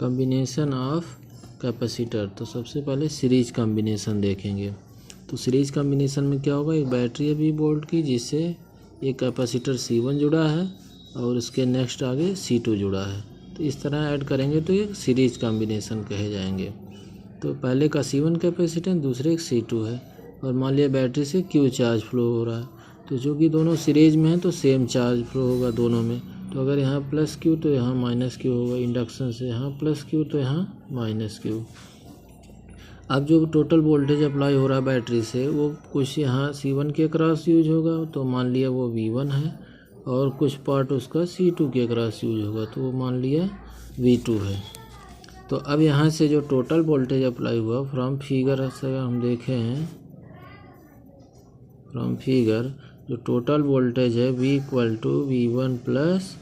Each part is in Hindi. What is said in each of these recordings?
Combination of capacitor. तो सबसे पहले सीरीज कॉम्बिनेशन देखेंगे। तो सीरीज कॉम्बिनेशन में क्या होगा, एक बैटरी है V वोल्ट की जिससे एक कैपेसिटर C1 जुड़ा है और उसके नेक्स्ट आगे C2 जुड़ा है। तो इस तरह ऐड करेंगे तो ये सीरीज कॉम्बिनेशन कहे जाएंगे। तो पहले का C1 कैपेसिटेंस, दूसरे का C2 है और मान लिया बैटरी से Q चार्ज फ्लो हो रहा है। तो चूँकि दोनों सीरीज में हैं तो सेम चार्ज फ्लो होगा दोनों में। तो अगर यहाँ प्लस Q तो यहाँ माइनस Q होगा। इंडक्शन से यहाँ प्लस Q तो यहाँ माइनस Q। अब जो टोटल वोल्टेज अप्लाई हो रहा है बैटरी से वो कुछ यहाँ C1 के अक्रॉस यूज होगा, तो मान लिया वो V1 है, और कुछ पार्ट उसका C2 के अक्रॉस यूज होगा, तो वो मान लिया V2 है। तो अब यहाँ से जो टोटल वोल्टेज अप्लाई हुआ फ्रॉम फिगर से हम देखे हैं, फ्रॉम फिगर जो टोटल वोल्टेज है V = V1 +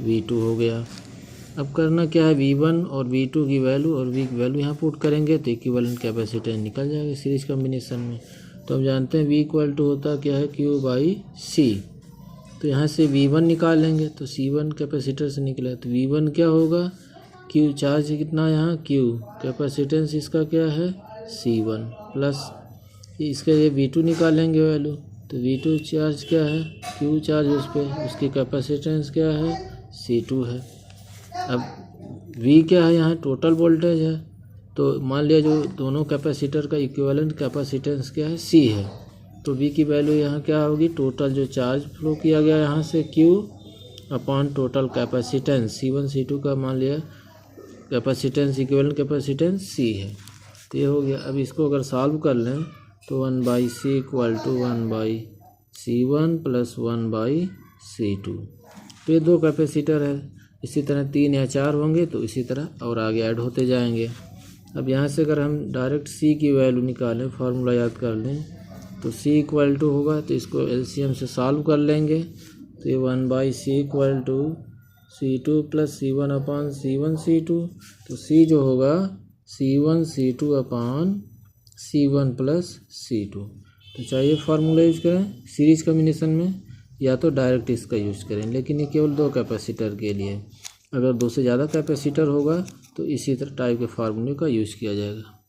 V2 हो गया। अब करना क्या है, V1 और V2 की वैल्यू और V की वैल्यू यहाँ पुट करेंगे तो इक्विवेलेंट कैपेसिटेंस निकल जाएगा सीरीज कॉम्बिनेशन में। तो हम जानते हैं V = होता क्या है, Q/C। तो यहाँ से V1 निकाल लेंगे तो C1 कैपेसिटर से निकला, तो V1 क्या होगा, Q चार्ज कितना यहाँ Q, कैपेसिटेंस इसका क्या है C1 प्लस इसके लिए V2 निकालेंगे वैल्यू, तो V2 चार्ज क्या है, Q चार्ज उस पर, उसकी कैपेसिटेंस क्या है C2 है। अब V क्या है, यहाँ टोटल वोल्टेज है, तो मान लिया जो दोनों कैपेसिटर का इक्विवेलेंट कैपेसिटेंस क्या है C है, तो V की वैल्यू यहाँ क्या होगी, टोटल जो चार्ज फ्लो किया गया यहाँ से Q/ total capacitance C1 C2 का मान लिया कैपेसिटेंस, इक्विवेलेंट कैपेसिटेंस C है। तो ये हो गया। अब इसको अगर सॉल्व कर लें तो 1/C = 1/C1 + 1/C2। तो ये दो कैपेसिटर है। इसी तरह 3 या 4 होंगे तो इसी तरह और आगे ऐड होते जाएंगे। अब यहाँ से अगर हम डायरेक्ट C की वैल्यू निकालें, फार्मूला याद कर लें, तो C = होगा, तो इसको LCM से सॉल्व कर लेंगे तो ये 1/C = C2 + C1/C1 C2। तो C जो होगा C1 C2/C1 + C2। तो चाहिए फार्मूला यूज करें सीरीज कॉम्बिनेशन में या तो डायरेक्ट इसका यूज़ करें, लेकिन ये केवल 2 कैपेसिटर के लिए। अगर 2 से ज़्यादा कैपेसिटर होगा तो इसी तरह टाइप के फार्मूले का यूज़ किया जाएगा।